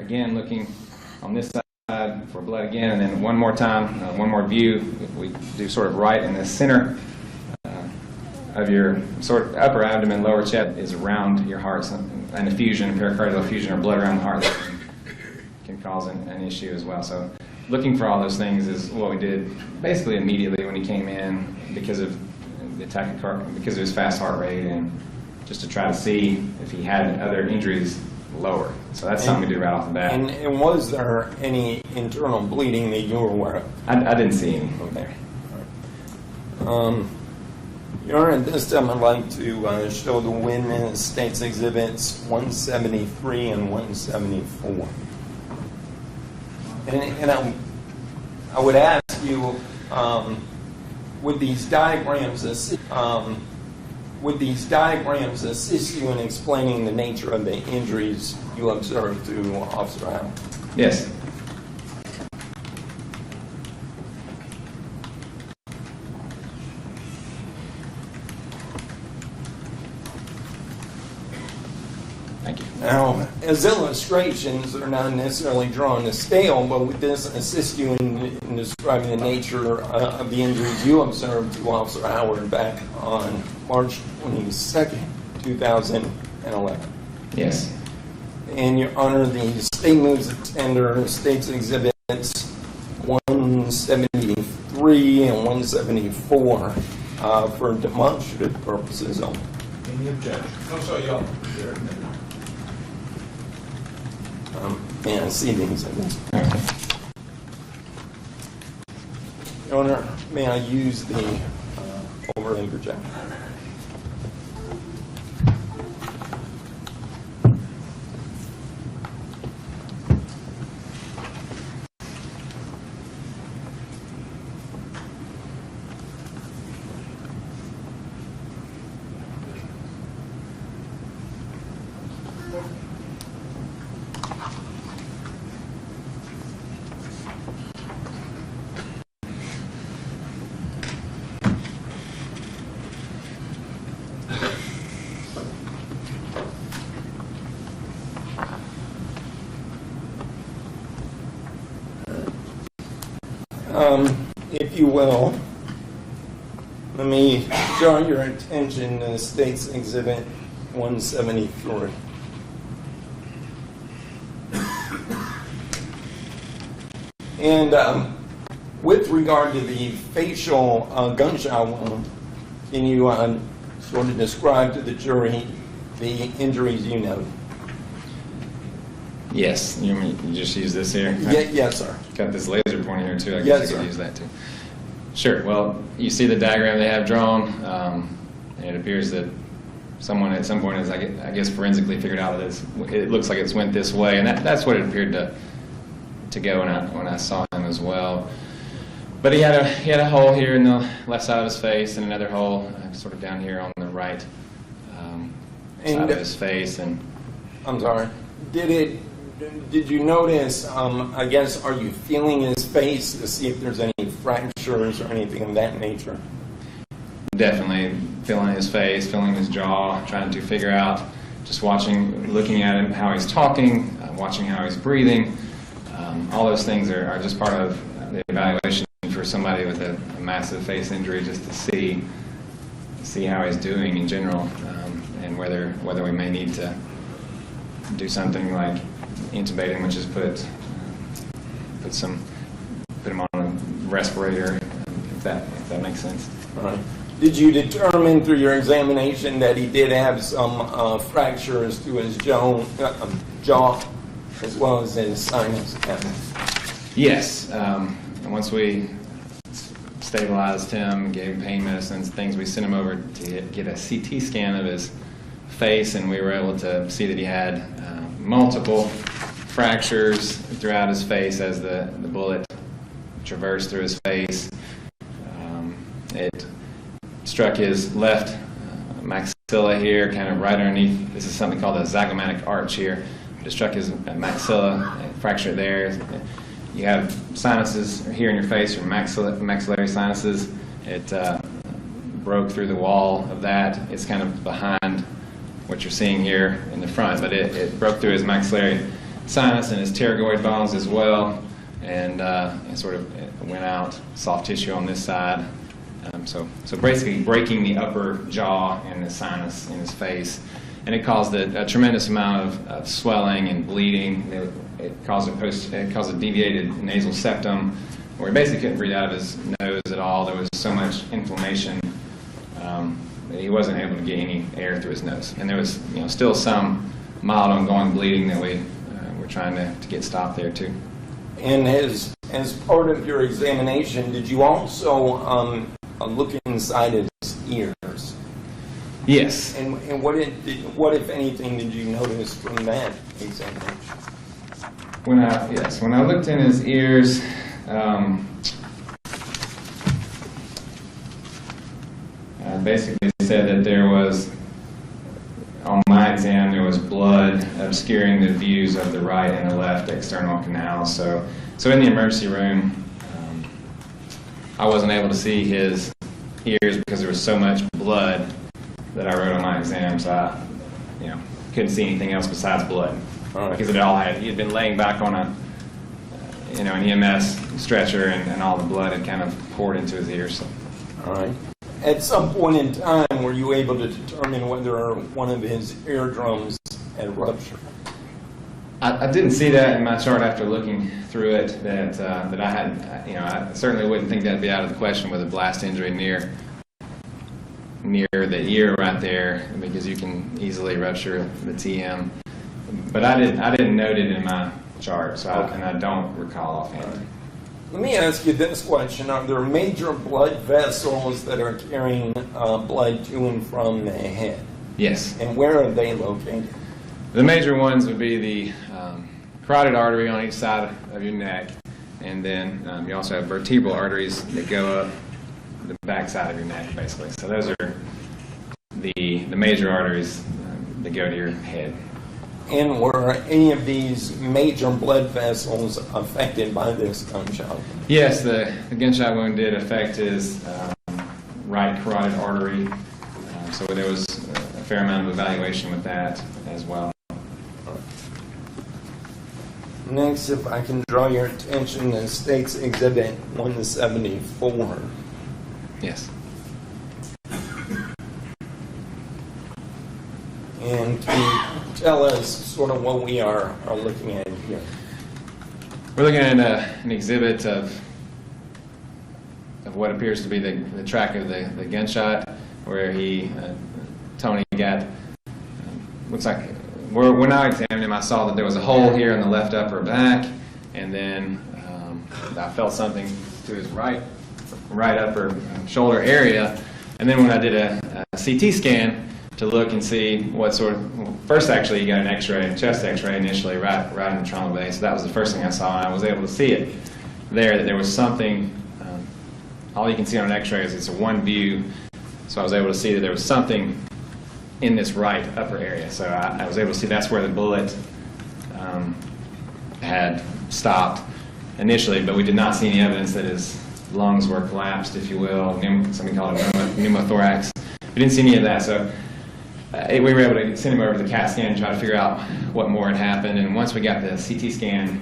again, looking on this side for blood again, and then one more time, one more view. We do sort of right in the center of your sort of upper abdomen, lower chest is around your heart, an effusion, pericardial effusion, or blood around the heart that can cause an issue as well. So looking for all those things is what we did basically immediately when he came in because of the tachycardia, because of his fast heart rate, and just to try to see if he had other injuries lower. So that's something we do right off the bat. And was there any internal bleeding that you were aware of? I didn't see any there. Your Honor, at this time I'd like to show the witness State's Exhibits 173 and 174. And I would ask you, would these diagrams assist you in explaining the nature of the injuries you observed to Officer Howard? Yes. Thank you. Now, as illustrations, they're not necessarily drawn to scale, but would this assist you in describing the nature of the injuries you observed to Officer Howard back on March 22nd, 2011? Yes. And Your Honor, the State moves to tender State's Exhibits 173 and 174 for demonstrative purposes only. Any objection? No, sir, y'all. Yeah, I see the exhibits. Your Honor, may I use the overlay projector? If you will, let me draw your attention to State's Exhibit 173. And with regard to the facial gunshot wound, can you sort of describe to the jury the injuries you noted? Yes. You just use this here? Yes, sir. Got this laser pointer here too. I Yes, guess I sir. could use that too. Sure. Well, you see the diagram they have drawn, and it appears that someone at some point has, I guess, forensically figured out that it looks like it's went this way, and that's what it appeared to go when I saw him as well. But he had a hole here in the left side of his face, and another hole sort of down here on the right side of his face. And I'm sorry. Did you notice, I guess, are you feeling his face to see if there's any fractures or anything of that nature? Definitely feeling his face, feeling his jaw, trying to figure out, just looking at him, how he's talking, watching how he's breathing. All those things are just part of the evaluation for somebody with a massive face injury, just to see how he's doing in general, and whether we may need to do something like intubating, which is put him on a respirator, if that makes sense. All right. Did you determine through your examination that he did have some fractures to his jaw as well as his sinus cavity? Yes. Once we stabilized him, gave him pain medicines, things, we sent him over to get a CT scan of his face, and we were able to see that he had multiple fractures throughout his face as the bullet traversed through his face. It struck his left maxilla here, kind of right underneath. This is something called a zygomatic arch here. It struck his maxilla, fractured there. You have sinuses here in your face, your maxillary sinuses. It broke through the wall of that. It's kind of behind what you're seeing here in the front, but it broke through his maxillary sinus and his pterygoid bones as well, and it sort of went out, soft tissue on this side. So basically breaking the upper jaw and the sinus in his face, and it caused a tremendous amount of swelling and bleeding. It caused a deviated nasal septum, where he basically couldn't breathe out of his nose at all. There was so much inflammation that he wasn't able to get any air through his nose, and there was still some mild ongoing bleeding that we were trying to get stopped there too. And as part of your examination, did you also look inside his ears? Yes. And what if anything, did you notice from that examination? When I looked in his ears, basically said that there was, on my exam, there was blood obscuring the views of the right and the left external canals. So in the emergency room, I wasn't able to see his ears because there was so much blood that I wrote on my exam. So I, couldn't see anything else besides blood. All right. Because he had been laying back on an EMS stretcher, and all the blood had kind of poured into his ears. So. All right. At some point in time, were you able to determine whether one of his eardrums had ruptured? I didn't see that in my chart after looking through it. That I had, I certainly wouldn't think that'd be out of the question with a blast injury near the ear right there, because you can easily rupture the TM. But I didn't note it in my chart, so and I don't recall offhand. Let me ask you this question. Are there major blood vessels that are carrying blood to and from the head? Yes. And where are they located? The major ones would be the carotid artery on each side of your neck, and then you also have vertebral arteries that go up the back side of your neck, basically. So those are the major arteries that go to your head. And were any of these major blood vessels affected by this gunshot? Yes, the gunshot wound did affect his right carotid artery, so there was a fair amount of evaluation with that as well. Next, if I can draw your attention to State's Exhibit 174. Yes. And can you tell us sort of what we are looking at here? We're looking at an exhibit of what appears to be the track of the gunshot, where Tony got, looks like, when I examined him, I saw that there was a hole here in the left upper back, and then I felt something to his right upper shoulder area, and then when I did a CT scan to look and see what sort of, first actually he got an x-ray, chest x-ray initially, right in the trauma bay, so that was the first thing I saw, and I was able to see it there, that there was something, all you can see on an x-ray is it's a one view, so I was able to see that there was something in this right upper area, so I was able to see that's where the bullet had stopped initially, but we did not see any evidence that his lungs were collapsed, if you will, something called a pneumothorax. We didn't see any of that, so we were able to send him over to the CAT scan and try to figure out what more had happened. And once we got the CT scan,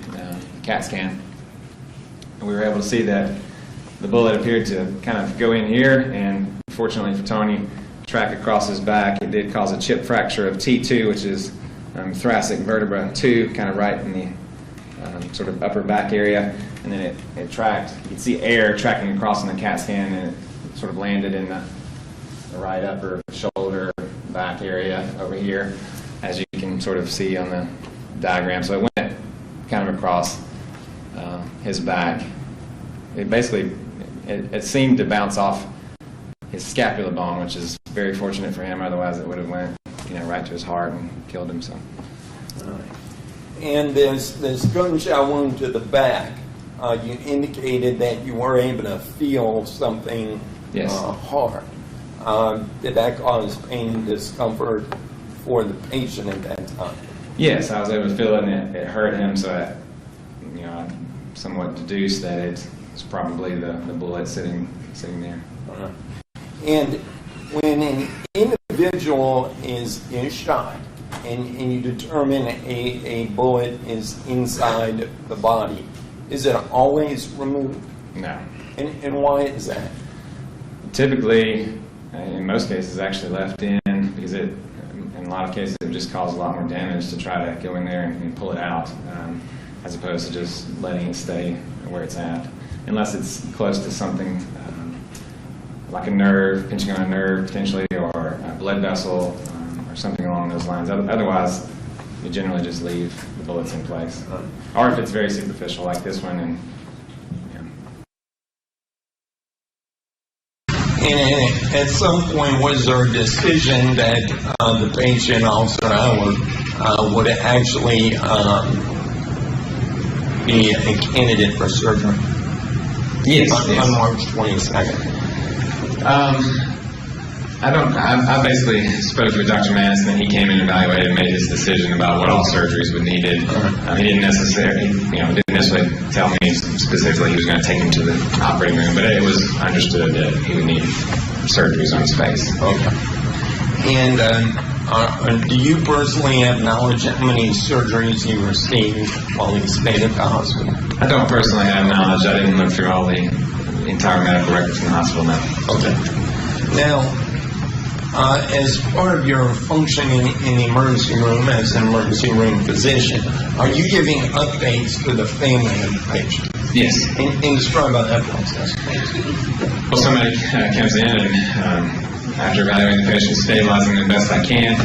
CAT scan, we were able to see that the bullet appeared to kind of go in here, and fortunately for Tony, track across his back. It did cause a chip fracture of T2, which is thoracic vertebra 2, kind of right in the sort of upper back area. And then it tracked, you could see air tracking across in the CAT scan, and it sort of landed in the right upper shoulder back area over here, as you can sort of see on the diagram. So it went kind of across his back. It basically, it seemed to bounce off his scapula bone, which is very fortunate for him. Otherwise, it would have went, right to his heart and killed him. So. All right. And this gunshot wound to the back, you indicated that you were able to feel something hard. Did that cause pain and discomfort for the patient at that time? Yes, I was able to feel it, and it hurt him, so I somewhat deduced that it's probably the bullet sitting there. And when an individual is shot and you determine a bullet is inside the body, is it always removed? No. And why is that? Typically, in most cases, actually left in because in a lot of cases, it would just cause a lot more damage to try to go in there and pull it out, as opposed to just letting it stay where it's at, unless it's close to something like a nerve, pinching on a nerve potentially, or a blood vessel, or something along those lines. Otherwise, you generally just leave the bullets in place. Or if it's very superficial, like this one, and And at some point, was there a decision that the patient, Officer Howard, would actually be a candidate for surgery? Yes. On March 22nd. I basically spoke with Dr. Madison, and he came and evaluated and made his decision about what all surgeries would needed. He didn't necessarily tell me specifically he was going to take him to the operating room, but it was understood that he would need surgeries on his face. Okay. And do you personally have knowledge of how many surgeries he received while he stayed at the hospital? I don't personally have knowledge. I didn't look through all the entire medical records in the hospital now. Okay. Now, as part of your function in the emergency room as an emergency room physician, are you giving updates to the family of the patient? Yes. And describe about that process. Well, somebody comes in and after evaluating the patient, stabilizing them the best I can,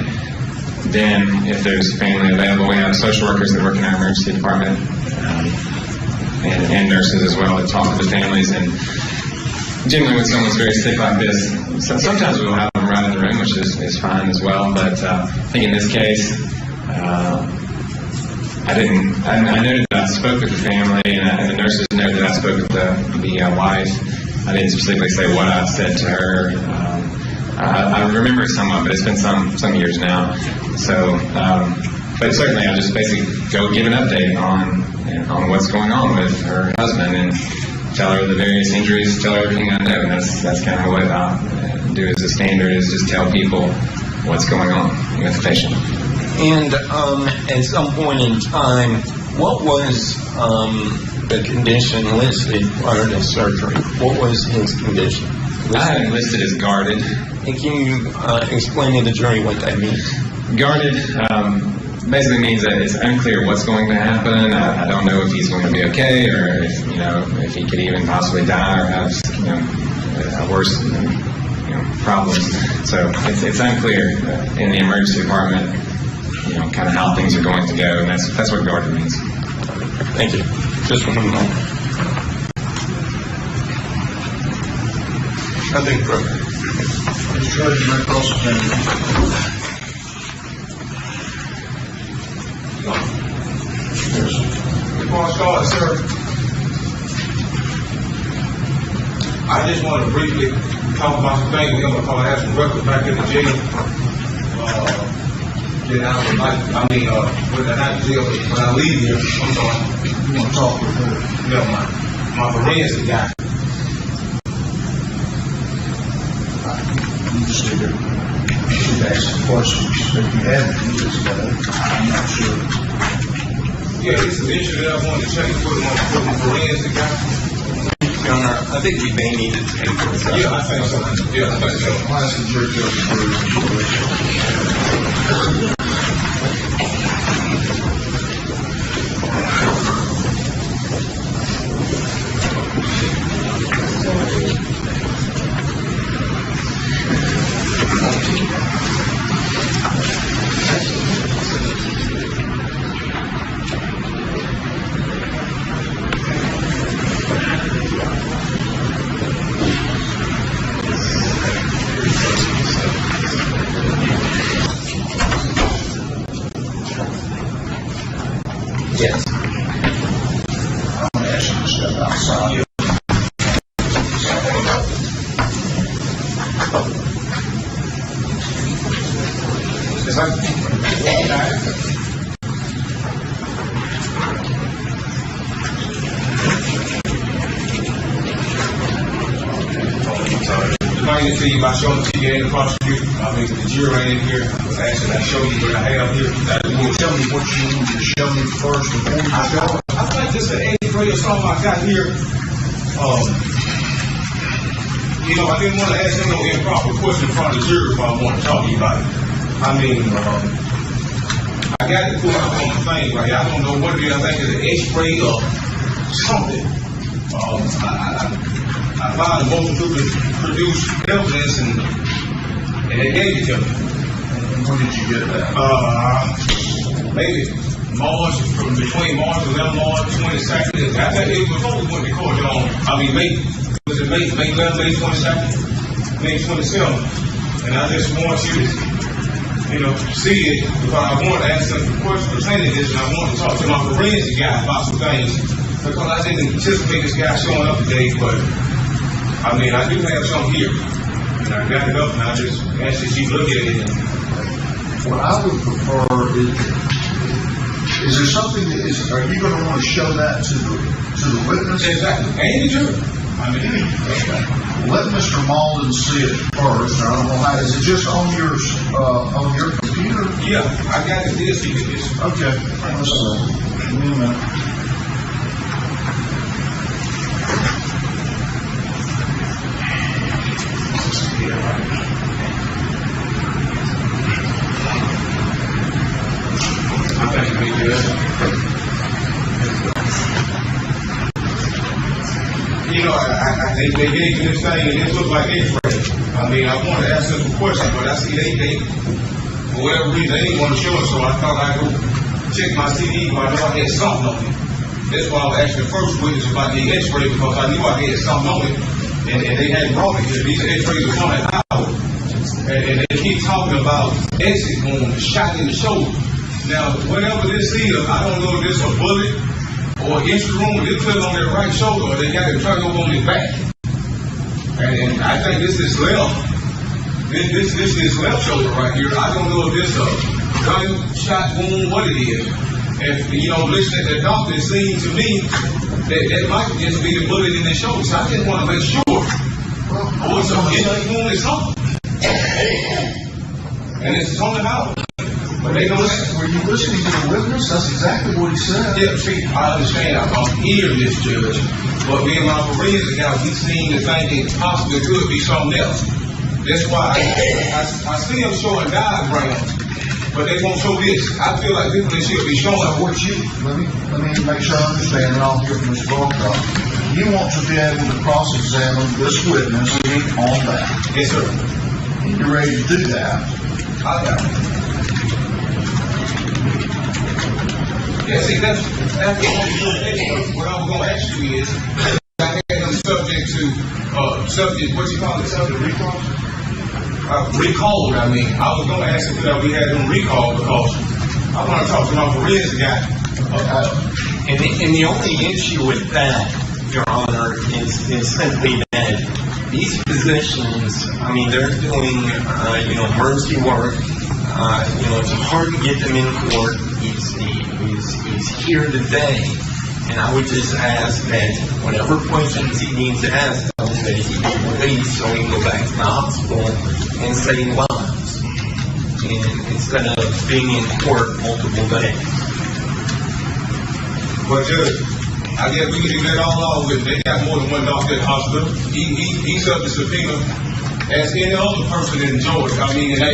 then if there's family available, we have social workers that work in our emergency department and nurses as well that talk to the families. And generally when someone's very sick like this, sometimes we'll have them right in the room, which is fine as well. But I think in this case, I noted that I spoke with the family, and the nurses noted that I spoke with the wife. I didn't specifically say what I said to her. I remember it somewhat, but it's been some years now. So, but certainly I just basically go give an update on what's going on with her husband and tell her the various injuries, tell her everything I know. And that's kind of what I do as a standard, is just tell people what's going on with the patient. And at some point in time, what was the condition listed prior to surgery? What was his condition? I had it listed as guarded. And can you explain to the jury what that means? Guarded basically means that it's unclear what's going to happen. I don't know if he's going to be okay, or if he could even possibly die or have a worse problems. So it's unclear in the emergency department, kind of how things are going to go, and that's what guarded means. Thank you. Just one moment. Nothing further. Judge, my cross-examination. Before I start, sir, I just want to briefly talk about some things we're going to have some records back in the jail. Then I would like, when they're not in jail, when I leave here, I'm sorry, you want to talk with her? Never mind. My forensic guy. You just need to ask some questions. If you haven't, you just I'm not sure. Yeah, it's an issue that I wanted to check for the forensic guy. Your Honor, I think we may need to take this. Yeah, I think so. Yeah, I think so. I'll ask the jury to Yes. I'm going to ask you to step outside. If I need to see you by showing the TV and the prosecutor, the jury right in here. was asking, I show you what I have here. Well, tell me what you need to show me first before you show it. I think just an X-ray or something I got here. You know, I didn't want to ask him no improper question in front of the jury if I want to talk to you about it. I mean, I got to pull out on the thing right here. I don't know what it is. I think it's an X-ray or something. I found a motion to produce evidence and they gave it to me. And when did you get that? Maybe March, from between March 11th, March 22nd. I think it was before we went to court on, May, was it May 11th, May 22nd, May 27th. And I just want you to, see it, because I want to ask some questions pertaining to this, and I want to talk to my forensic guy about some things, because I didn't anticipate this guy showing up today, but, I do have some here. And I got it up, and I just asked that you look at it. What I would prefer is there something are you going to want to show that to the witness? Exactly. And the jury. Okay. Let Mr. Malden see it first. I don't know how, is it just on your computer? Yeah, I got it this, you get this. Okay. Give me a minute. They gave me this thing, and it looked like X-ray. I wanted to ask them some questions, but I see they for whatever reason, they didn't want to show it, so I thought I'd go check my CD, but I know I had something on it. That's why I was asking the first witness about the X-ray, because I knew I had something on it, and they hadn't brought it here. These X-rays are on that hour. And they keep talking about exit wound, shot in the shoulder. Now, whatever this is, I don't know if this is a bullet or an instrument wound, it's put on their right shoulder, or they got it turned over on his back. And I think this is left. This is left shoulder right here. I don't know if this is a gunshot wound, what it is. And, listening to the doctor, it seemed to me that might just be the bullet in the shoulder. So I just want to make sure. Or it's an injury wound or something. And it's on the house. But they don't listen. Were you listening to the witness? That's exactly what he said. Yeah, see, I understand. I'm hearing this, Judge. But me and my forensic guy, we seen the thing that possibly could be something else. That's why I see them showing diagrams, but they won't show this. I feel like people they should be showing. Let me make sure I understand, and I'll hear from Mr. Barcroft. You want to be able to cross-examine this witness on that. Yes, sir. You're ready to do that. I got it. Yeah, see, that's the only what I was going to ask you is, I had them subject to, what you call it, subject recall? Recalled, I was going to ask if we had them recalled because I want to talk to my forensic guy. And the only issue with that, Your Honor, is simply that these physicians, they're doing, emergency work. It's hard to get them in court. He's here today, and I would just ask that whatever questions he needs to ask them, that he be released so he can go back to the hospital and save lives, and instead of being in court multiple days. But Judge, I guess we can do that all along with. They got more than one doctor at the hospital. He's up to subpoena as any other person in Georgia. A subpoena,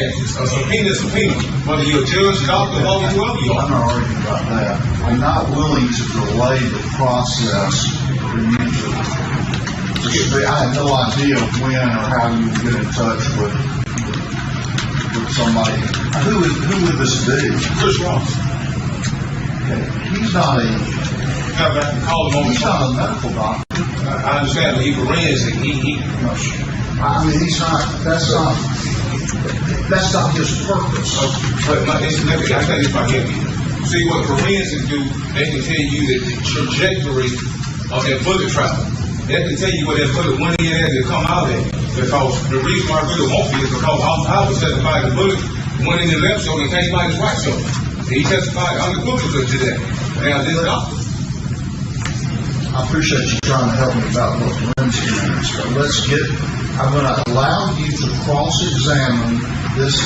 whether you're a judge, doctor, lawyer, whoever you I'm are. not arguing about that. I'm not willing to delay the process for you to I have no idea when or how you would get in touch with somebody. Who would this be? Chris Ross. He's not He's not a medical doctor. I understand, but he's forensic. He's not. That's not his purpose. But I tell you if I help you. See what forensics do, they can tell you the trajectory of that bullet travel. They can tell you where that bullet went in and come out at. Because the reason why I really won't be is because I was testified the bullet went in the left shoulder and came out his right shoulder. He testified unequivocally to that. Now this doctor. I appreciate you trying to help me about what forensic is. So I'm going to allow you to cross-examine this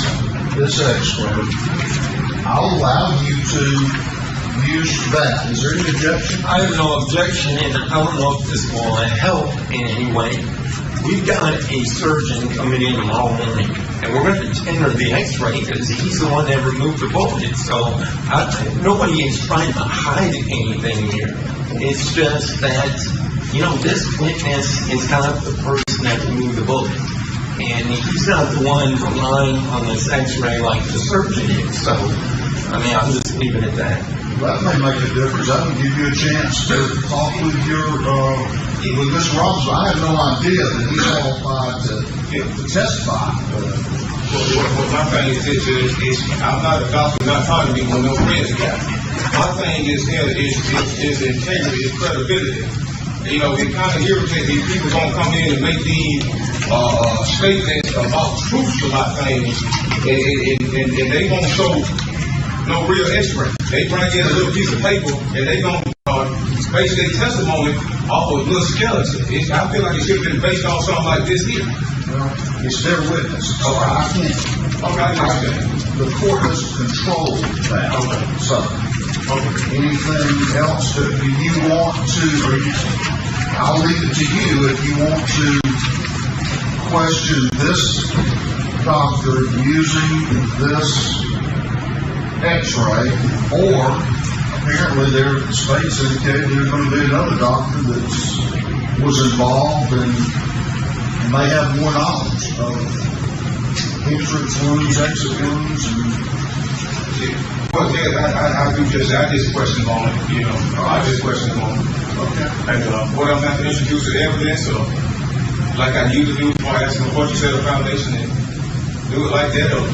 this X-ray, I'll allow you to use that. Is there any objection? I have no objection, and I don't know if this will help in any way. We've got a surgeon coming in tomorrow morning, and we're going to tender the X-ray because he's the one that removed the bullet. So nobody is trying to hide anything here. It's just that, you know, this witness is not the person that removed the bullet, and he's not the one relying on this X-ray like the surgeon is. So, I mean, I'll just leave it at that. That may make a difference. That will give you a chance to talk with with Mr. Robinson. I have no idea that he's qualified to testify. What my thing is I'm not a doctor, not trying to be one of those crazy guys. My thing is integrity, is credibility. You know, it kind of irritates these people gonna come in and make these statements about truth about things, and they won't show no real X-ray. They bring in a little piece of paper and they gonna base their testimony off of a little skeleton. I feel like it should have been based on something like this here. Well, it's their witness. So I can't. Okay, I understand. The court doesn't control that. Okay. So, anything else that you want to, I'll leave it to you if you want to question this doctor using this X-ray, or apparently their states indicated there's going to be another doctor that was involved and may have more knowledge of entrance wounds, exit wounds, and Well, yeah, I just question on it, you know. I just question on it. okay. And what I'm going to introduce the evidence, or like I usually do before I ask them what you said the foundation, and do it like that, or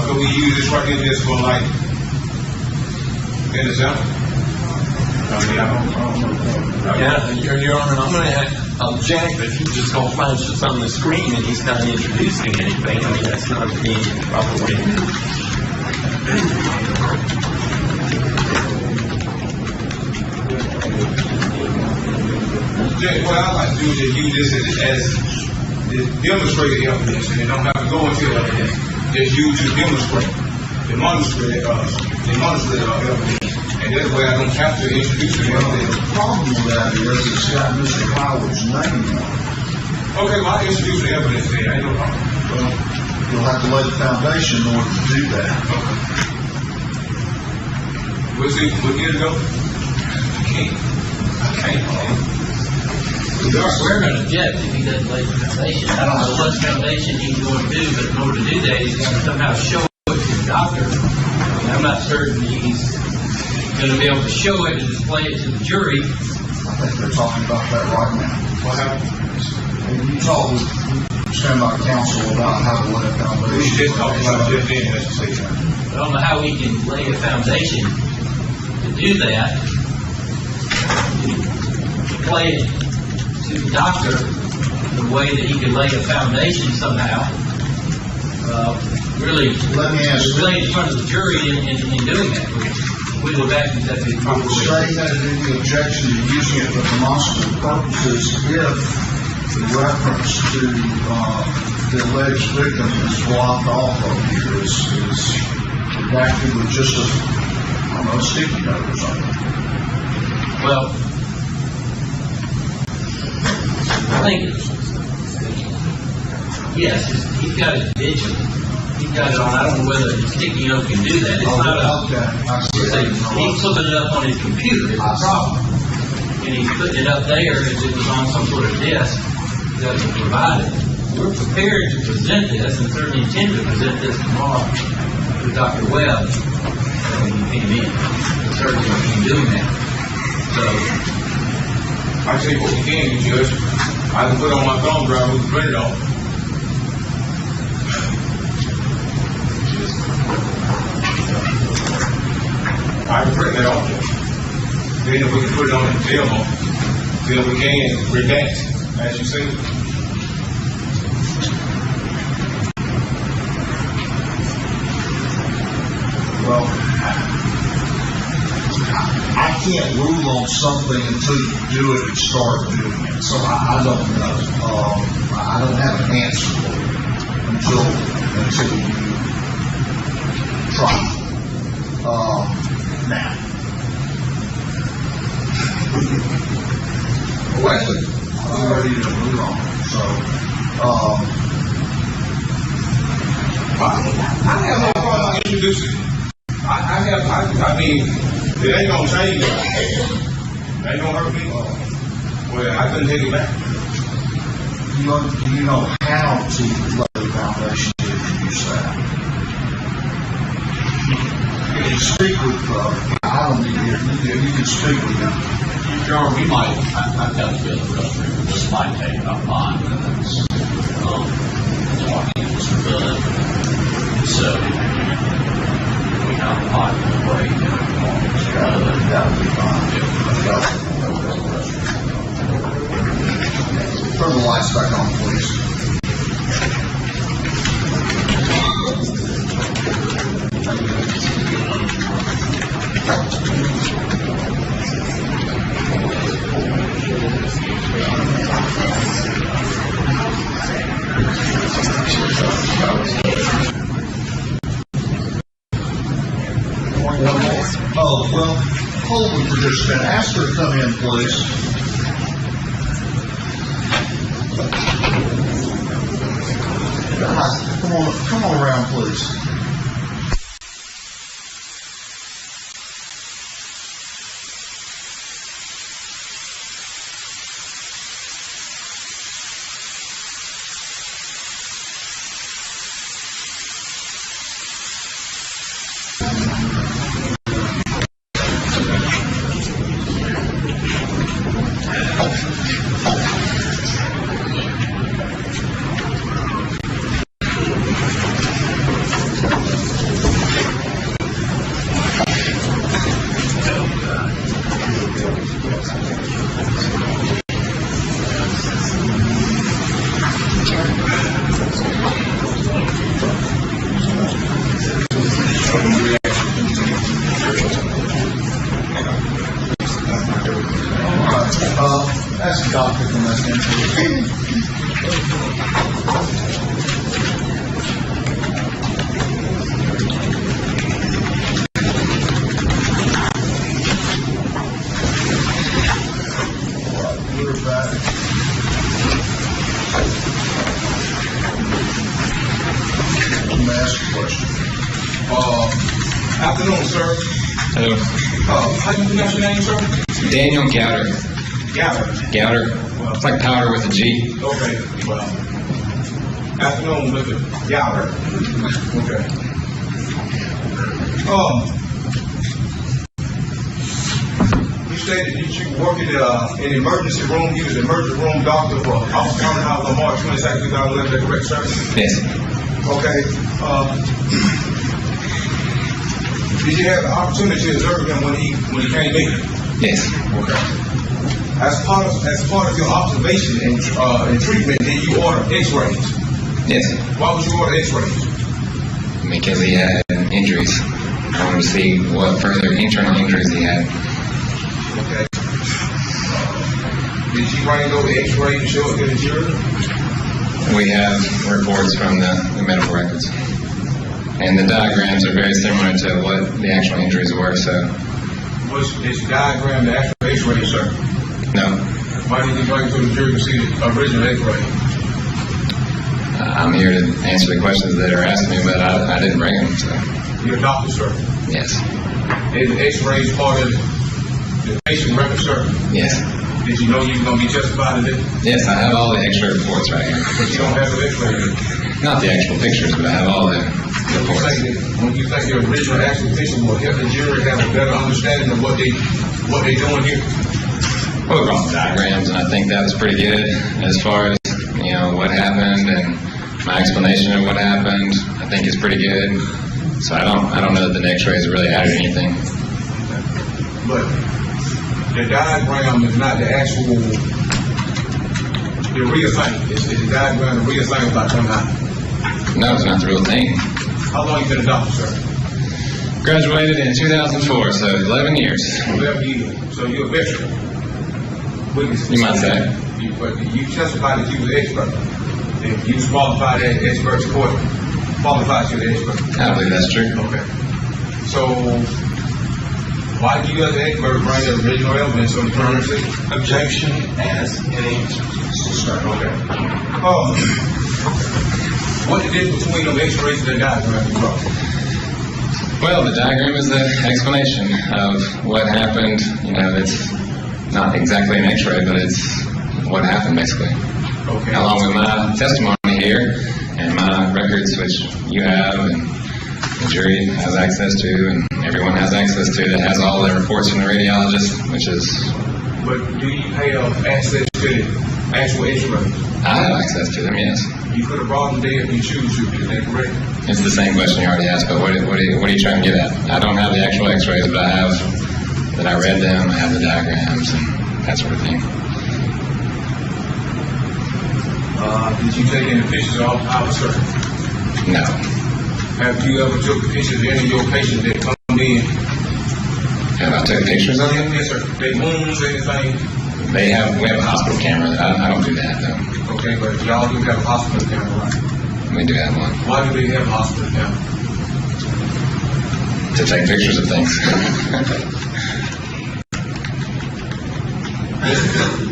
could we use this right here just for like an example? I mean, I don't know. Yeah, Your Honor, I'm going to object if he's just going to flash this on the screen and he's not introducing anything. I mean, that's not the proper way to do it. Jay, what I like to do is just use this as demonstrated evidence, and they don't have to go into evidence. Just use it to demonstrate evidence. And that way I don't have to introduce the Well, evidence. the problem with that is it's got Mr. Howard's name on it. Okay, well, I'll introduce the evidence then. Ain't no problem. Well, you'll have to lay the foundation in order to do that. We'll see, we'll get it go. I can't. We're going to object if he doesn't lay the foundation. I don't know what foundation he's going to do, but in order to do that, he's going to somehow show it to the doctor. And I'm not certain he's going to be able to show it and display it to the jury. I think they're talking about that right now. What happened? And you talk with standby counsel about how to lay a foundation. We just talked about it just then, as you say. I don't know how we can lay a foundation to do that. Play it to the doctor the way that he can lay a foundation somehow. Really, Let me ask you. lay in front of the jury in doing that. We go back and that'd be the proper way. Saying that any objection to using it for demonstrative purposes if the reference to the alleged victim is blocked off of here is redacted with just a, I don't know, a sticky note or something. Well, I think, yes, he's got it digital. He's got it on, I don't know whether the sticky note can do that. It's not a, Okay, I see. he's flipping it up on his computer, it's a problem. And he's putting it up there as if it was on some sort of disk that was provided. We're prepared to present this and certainly intend to present this tomorrow to Dr. Webb. When he came in, certainly in doing that. So, I tell you what we can do, Judge. I can put it on my thumb drive, we can print it off. I can print that off, Judge. Then if we can put it on the demo, then we can redact, as you say. Well, I can't rule on something until you do it and start doing it, so I don't know. I don't have an answer for you until you trial. Now. Wesley, I'm ready to move on, so, I have no problem introducing. I mean, it ain't gonna change it. It ain't gonna hurt me. Well, I couldn't take it back. do you know how to lay the foundation to introduce that? You can speak with, I don't need to hear, you can speak with them. Sure, we might, I've got to feel the frustrated, this might take about 5 minutes. Talking to Mr. Bud. So, we have a 5-minute break. That'll be fine. Turn the lights back on, please. Oh, well, hold it for just a minute. Ask her to come in, please. Come on around, please. Ask the doctor to come back in. We're back. Let me ask you a question. Afternoon, sir. Hello. How do you pronounce your name, sir? Daniel Gowder. Gavin. Gowder. It's like powder with a G. Okay, well, afternoon, Mr. Gowder. Okay. You stated that you work in the emergency room. You was the emergency room doctor for Officer County House on March 22nd, 2011. Is that correct, sir? Yes. Okay. Did you have the opportunity to observe him when he came in? Yes. Okay. As part of your observation and treatment, did you order X-rays? Yes. Why would you order X-rays? Because he had injuries. I wanted to see what further internal injuries he had. Okay. Did you write those X-rays and show it to the jury? We have reports from the medical records. And the diagrams are very similar to what the actual injuries were, so Was this diagram the actual X-ray, sir? no. Why didn't you bring it to the jury to see the original X-ray? I'm here to answer the questions that are asked me, but I didn't bring them, so You're a doctor, sir. yes. Is the X-rays part of the patient record, sir? Yes. Did you know you were going to be justified in it? Yes, I have all the extra reports right here. But you don't have the X-ray. Not the actual pictures, but I have all the reports. When you think the original actual picture will help the jury have a better understanding of what they doing here? Well, we brought the diagrams, and I think that was pretty good as far as, what happened and my explanation of what happened. I think it's pretty good. So I don't know that the X-rays really added anything. But the diagram is not the actual, the real thing. Is the diagram the real thing about them out? No, it's not the real thing. How long you been a doctor, sir? Graduated in 2004, so 11 years. 11 years. So you're a veteran. You might say. But you testified that you was an expert. And you was qualified as expert court. Qualified you the expert. I believe that's true. Okay. So, why did you guys expert bring the original evidence on the crime scene? Objection as any. Okay. What the difference between them x-rays and the diagram you brought? Well, the diagram is the explanation of what happened. You know, it's not exactly an x-ray, but it's what happened basically. Okay. Along with my testimony here and my records, which you have and the jury has access to and everyone has access to, that has all the reports from the radiologist, which is, But do you have access to the actual x-rays? I have access to them, yes. You could have brought them there if you choose to, is that correct? It's the same question you already asked, but what are you trying to get at? I don't have the actual x-rays, but I have that I read them, I have the diagrams and that sort of thing. Did you take any pictures of officer? No. Have you ever took pictures of any of your patients that come in? Have I took pictures of them? Yes, sir. They wounds, anything? We have a hospital camera. I don't do that though. Okay, but y'all do have a hospital camera, right? We do have one Why do they have a hospital camera? to take pictures of things.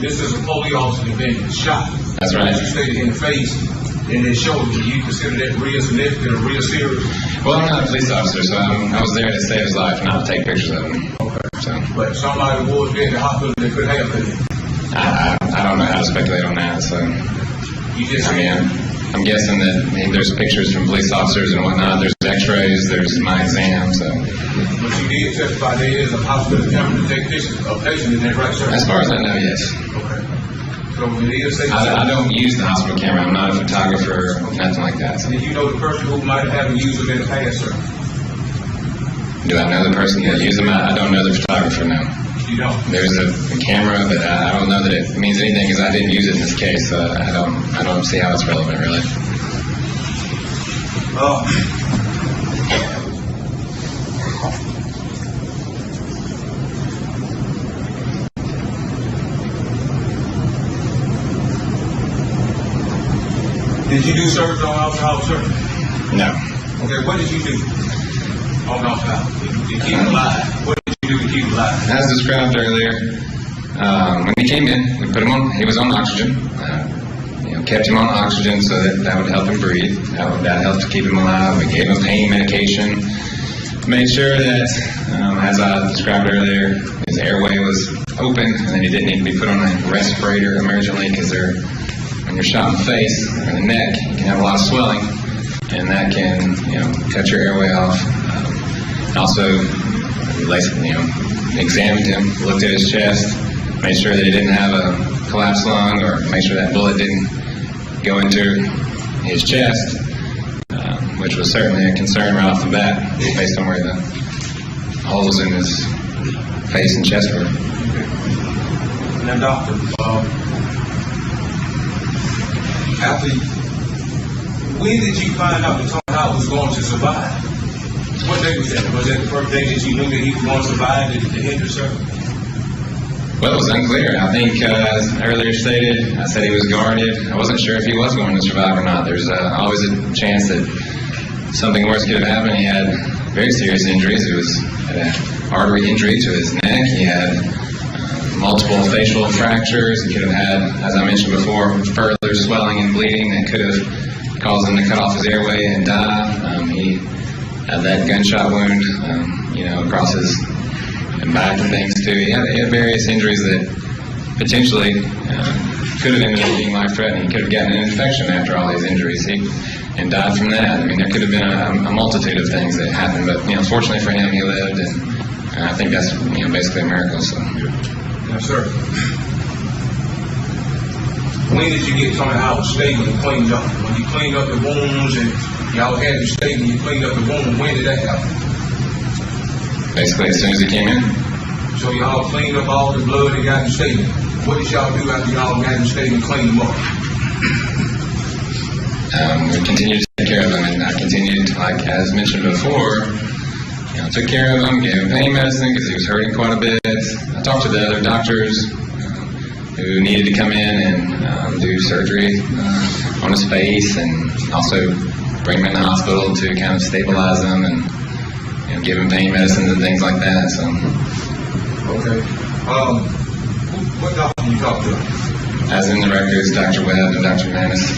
This is a police officer that been shot. That's right. You stated in the face and then shoulder. Do you consider that real significant or real serious? Well, I'm not a police officer, so I was there to save his life, not to take pictures of him. Okay. So But somebody was there in the hospital that could have it. I don't know how to speculate on that. So You just I mean, I'm guessing that there's pictures from police officers and whatnot. There's X-rays. There's my exam. So But you did testify there is a hospital camera to take pictures of patients in that, right, sir? as far as I know, yes. Okay. So it is safe. I don't use the hospital camera. I'm not a photographer, nothing like that. So Did you know the person who might have used it in the past, sir? do I know the person that used them? I don't know the photographer, no. You don't? There's a camera, but I don't know that it means anything because I didn't use it in this case. So I don't see how it's relevant, really. Did you do service on Officer Howard, sir? No. Okay, what did you do on Officer Howard? To keep him alive. What did you do to keep him alive? As described earlier, when he came in, we put him on. He was on oxygen. Kept him on oxygen so that would help him breathe. That helped to keep him alive. We gave him pain medication. Made sure that, as I described earlier, his airway was open and that he didn't need to be put on a respirator emergently because when you're shot in the face or the neck, you can have a lot of swelling, and that can, cut your airway off. Also, examined him, looked at his chest, made sure that he didn't have a collapsed lung, or made sure that bullet didn't go into his chest, which was certainly a concern right off the bat, based on where the holes in his face and chest were. Now, doctor, when did you find out that Tony Howard was going to survive? What day was that? Was that the first day that you knew that he was going to survive the Hendry, sir? Well, it was unclear. I think, as earlier stated, I said he was guarded. I wasn't sure if he was going to survive or not. There's always a chance that something worse could have happened. He had very serious injuries. He had an artery injury to his neck. He had multiple facial fractures. He could have had, as I mentioned before, further swelling and bleeding that could have caused him to cut off his airway and die. He had that gunshot wound, across his back and things too. He had various injuries that potentially could have ended up being life-threatening. He could have gotten an infection after all these injuries and died from that. I mean, there could have been a multitude of things that happened, but fortunately for him, he lived, and I think that's basically a miracle. So. Yes, sir. When did you get Tony Howard stable and cleaned up? When you cleaned up the wounds and y'all had him stable and you cleaned up the wound, when did that happen? Basically, as soon as he came in. So y'all cleaned up all the blood and got him stable. What did y'all do after y'all got him stable and cleaned him up? We continued to take care of him, and I continued, like as mentioned before, took care of him, gave him pain medicine because he was hurting quite a bit. I talked to the other doctors who needed to come in and do surgery on his face, and also bring him in the hospital to kind of stabilize him and give him pain medicines and things like that. So, Okay. What doctor you talk to? as in the records, Dr. Webb and Dr. Manis.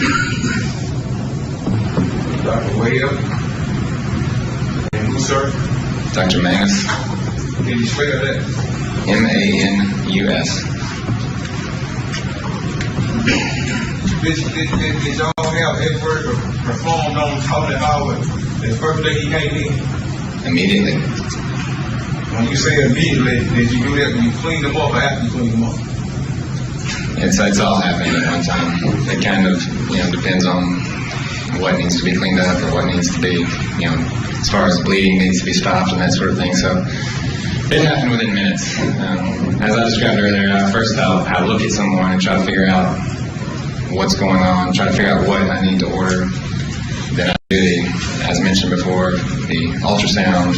Dr. Webb. And who, sir? Dr. Manis, Can you spell that? Manus. Did y'all have Edward performed on Tony Howard the first day he came in? Immediately. When you say immediately, did you do that when you cleaned them up or after you cleaned them up? It's all happening at one time. It kind of, depends on what needs to be cleaned up or what needs to be, as far as bleeding needs to be stopped and that sort of thing. So it happened within minutes. As I described earlier, first I'll look at someone and try to figure out what's going on, try to figure out what I need to order. Then I do, as mentioned before, the ultrasound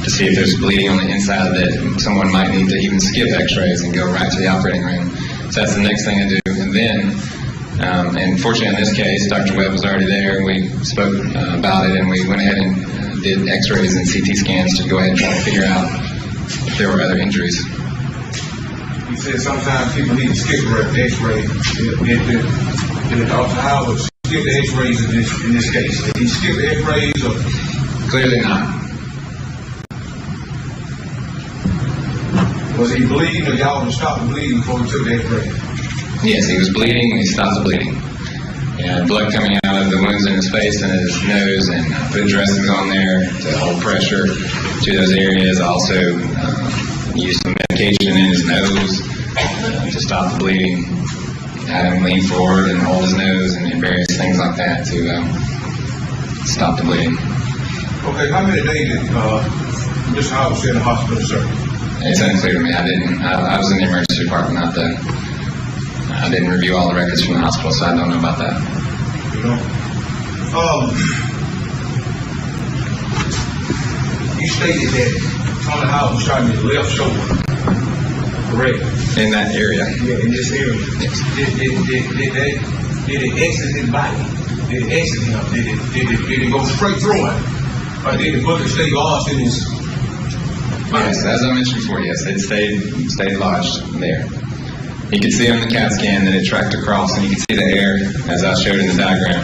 to see if there's bleeding on the inside that someone might need to even skip x-rays and go right to the operating room. So that's the next thing I do. And then, and fortunately in this case, Dr. Webb was already there, and we spoke about it, and we went ahead and did x-rays and CT scans to go ahead and try to figure out if there were other injuries. You said sometimes people need to skip the x-ray. Did Dr. Howard skip the x-rays in this case? Did he skip the x-rays or? Clearly not. Was he bleeding or y'all would stop the bleeding before he took the x-ray? Yes, he was bleeding and he stopped the bleeding. And blood coming out of the wounds in his face and his nose, and put dressings on there to hold pressure to those areas. Also used some medication in his nose to stop the bleeding. Had him lean forward and hold his nose and various things like that to stop the bleeding. Okay, how many days did Mr. Howard stay in the hospital, sir? It's unclear to me. I was in the emergency department, I didn't review all the records from the hospital, so I don't know about that. You know? You stated that Tony Howard was shot in his left shoulder, correct? In that area. Yeah, in this area. Yes. Did it exit his body? Did it exit him? Did it go straight through him? Or did the bullet stay lodged in his body? Yes, as I mentioned before, yes, it stayed lodged there. You could see on the CAT scan that it tracked across, and you could see the air, as I showed in the diagram.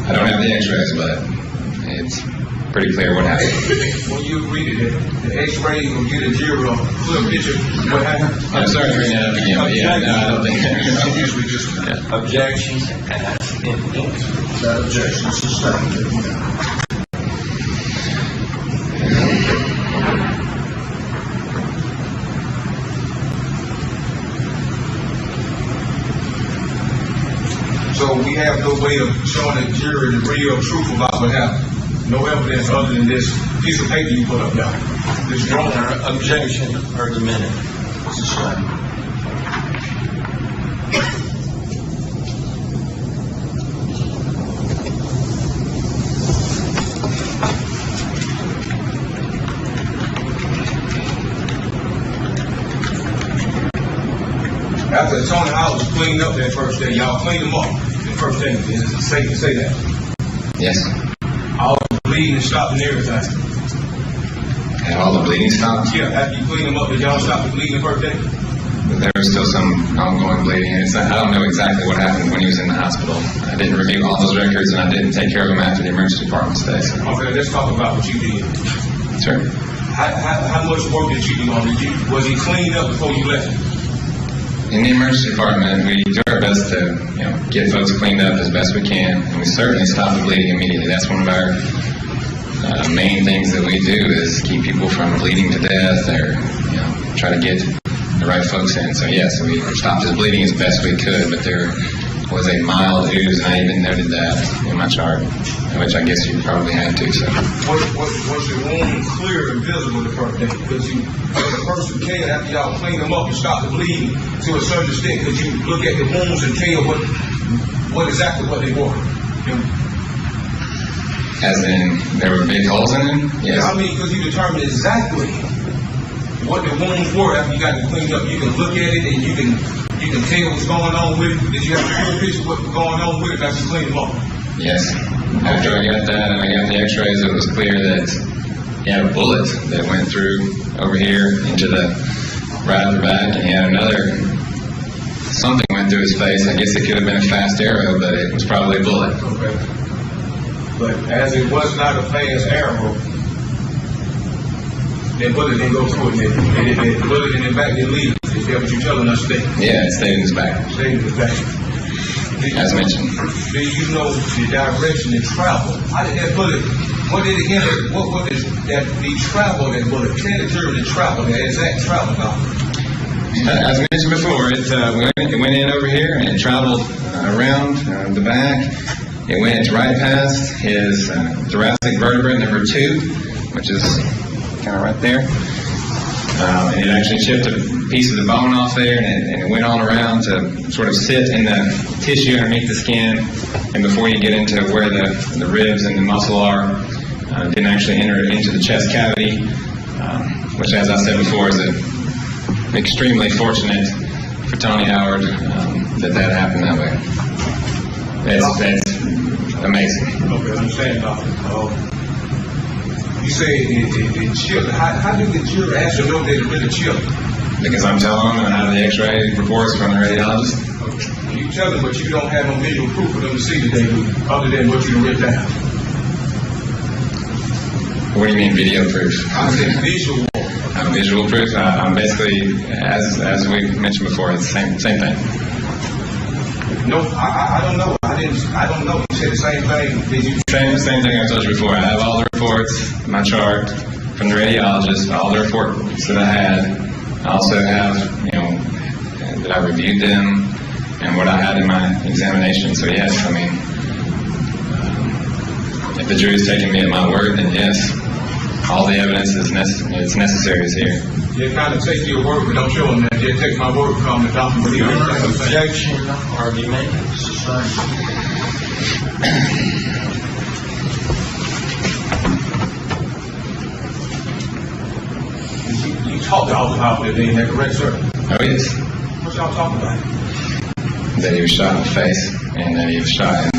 I don't have the x-rays, but it's pretty clear what happened. When you read it, the x-ray will get a clear picture of what happened. I'm sorry to bring that up again, but yeah, no, I don't think. Usually just Objection. That objection is sustained. So we have no way of showing the jury the real truth about what happened. No evidence other than this piece of paper you put up there. This drawing. Objection. Argument. Sustained. After Tony Howard was cleaned up that first day, y'all cleaned him up the first day. Is it safe to say that? Yes. All the bleeding stopped and everything. And all the bleeding stopped. Yeah, after you cleaned him up, did y'all stop the bleeding the first day? But there was still some ongoing bleeding. I don't know exactly what happened when he was in the hospital. I didn't review all those records, and I didn't take care of him after the emergency department stay. So. Okay, let's talk about what you did. Sure. How much work did you do on it? Was he cleaned up before you left? In the emergency department, we do our best to get folks cleaned up as best we can, and we certainly stop the bleeding immediately. That's one of our main things that we do is keep people from bleeding to death, or try to get the right folks in. So yes, we stopped his bleeding as best we could, but there was a mild ooze, and I even noted that in my chart, which I guess you probably had to. So Was the wound clear and visible the first day? Because the person can, after y'all clean them up and stop the bleeding to a certain extent, because you look at the wounds and tell what exactly what they were. as in there were big holes in them? Yes. I mean, because you determined exactly what the wounds were after you got them cleaned up. You can look at it and you can tell what's going on with it. Did you have a full picture of what's going on with it after you cleaned them up? Yes. After I got that and I got the x-rays, it was clear that he had a bullet that went through over here into the right of the back, and he had another, something went through his face. I guess it could have been a fast arrow, but it was probably a bullet. Okay. But as it was not a fast arrow, that bullet didn't go through it. The bullet in the back didn't leave. Is that what you're telling us today? Yeah, it stayed in his back, Stayed in the back. as mentioned. Do you know the direction it traveled? How did that bullet, what did it enter, what was that the travel that bullet? Tell the jury the travel, the exact travel now. As mentioned before, it went in over here and it traveled around the back. It went right past his thoracic vertebra number 2, which is kind of right there. And it actually chipped a piece of the bone off there, and it went on around to sort of sit in the tissue underneath the skin. And before you get into where the ribs and the muscle are, didn't actually enter into the chest cavity, which, as I said before, is extremely fortunate for Tony Howard that happened that way. That's amazing. Okay, I understand, doctor. You say it chipped. How did the jury actually know that it really chipped? Because I'm telling them, and I have the X-ray reports from the radiologist. Okay. You tell them, but you don't have no visual proof for them to see today, other than what you wrote down. What do you mean video proof? I said visual. Visual proof. I'm basically, as we mentioned before, it's the same thing. No, I don't know. I don't know. You said the same thing. Did you? Same thing I told you before. I have all the reports, my chart from the radiologist, all the reports that I had. I also have, that I reviewed them and what I had in my examination. So yes, I mean, if the jury's taking me at my word, then yes, all the evidence is necessary is here. You kind of take your word, but don't show them that. You take my word, come the doctor, but you Objection, argument, sustained. You talked to Officer Howard today, is that correct, sir? Oh yes, What y'all talking about? that he was shot in the face and that he was shot in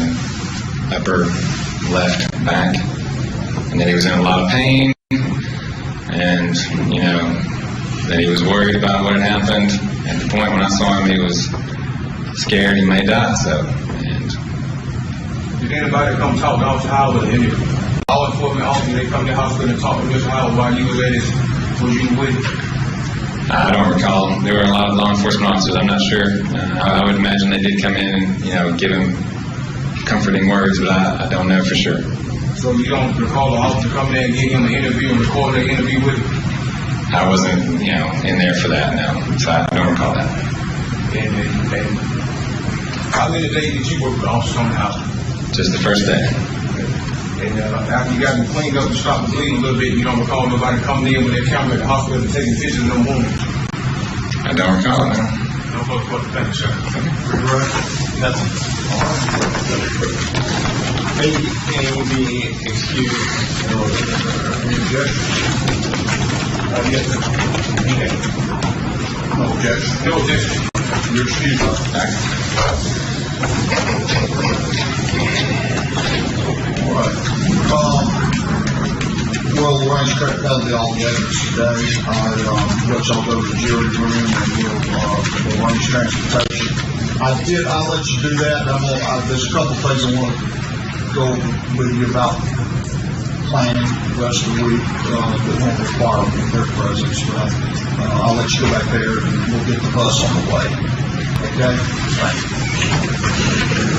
the upper left back and that he was in a lot of pain and, that he was worried about what had happened. At the point when I saw him, he was scared he may die, and Did anybody come talk to Officer Howard? Any law enforcement officer, they come to the hospital and talk to Mr. Howard while you was at his, was you with? I don't recall. There were a lot of law enforcement officers. I'm not sure. I would imagine they did come in and, give him comforting words, but I don't know for sure. So you don't recall the officer coming in and giving him an interview and recording the interview with him? I wasn't, in there for that, no. So I don't recall that. And how many days did you work with the officer on the house? Just the first day. And after you got him cleaned up and stopped the bleeding a little bit, you don't recall nobody coming in with their camera at the hospital and taking pictures no more? I don't recall, no. No further thank you, sir. Can we be excused? Yes, sir. No objection. No objection. You're excused. All right. We'll arrange to cut all the evidence today. I'll let y'all go to the jury room and we'll arrange transportation. I'll let you do that. There's a couple of things I want to go with you about planning the rest of the week that won't require their presence. But I'll let you go back there and we'll get the bus on the way. Okay? Thank you.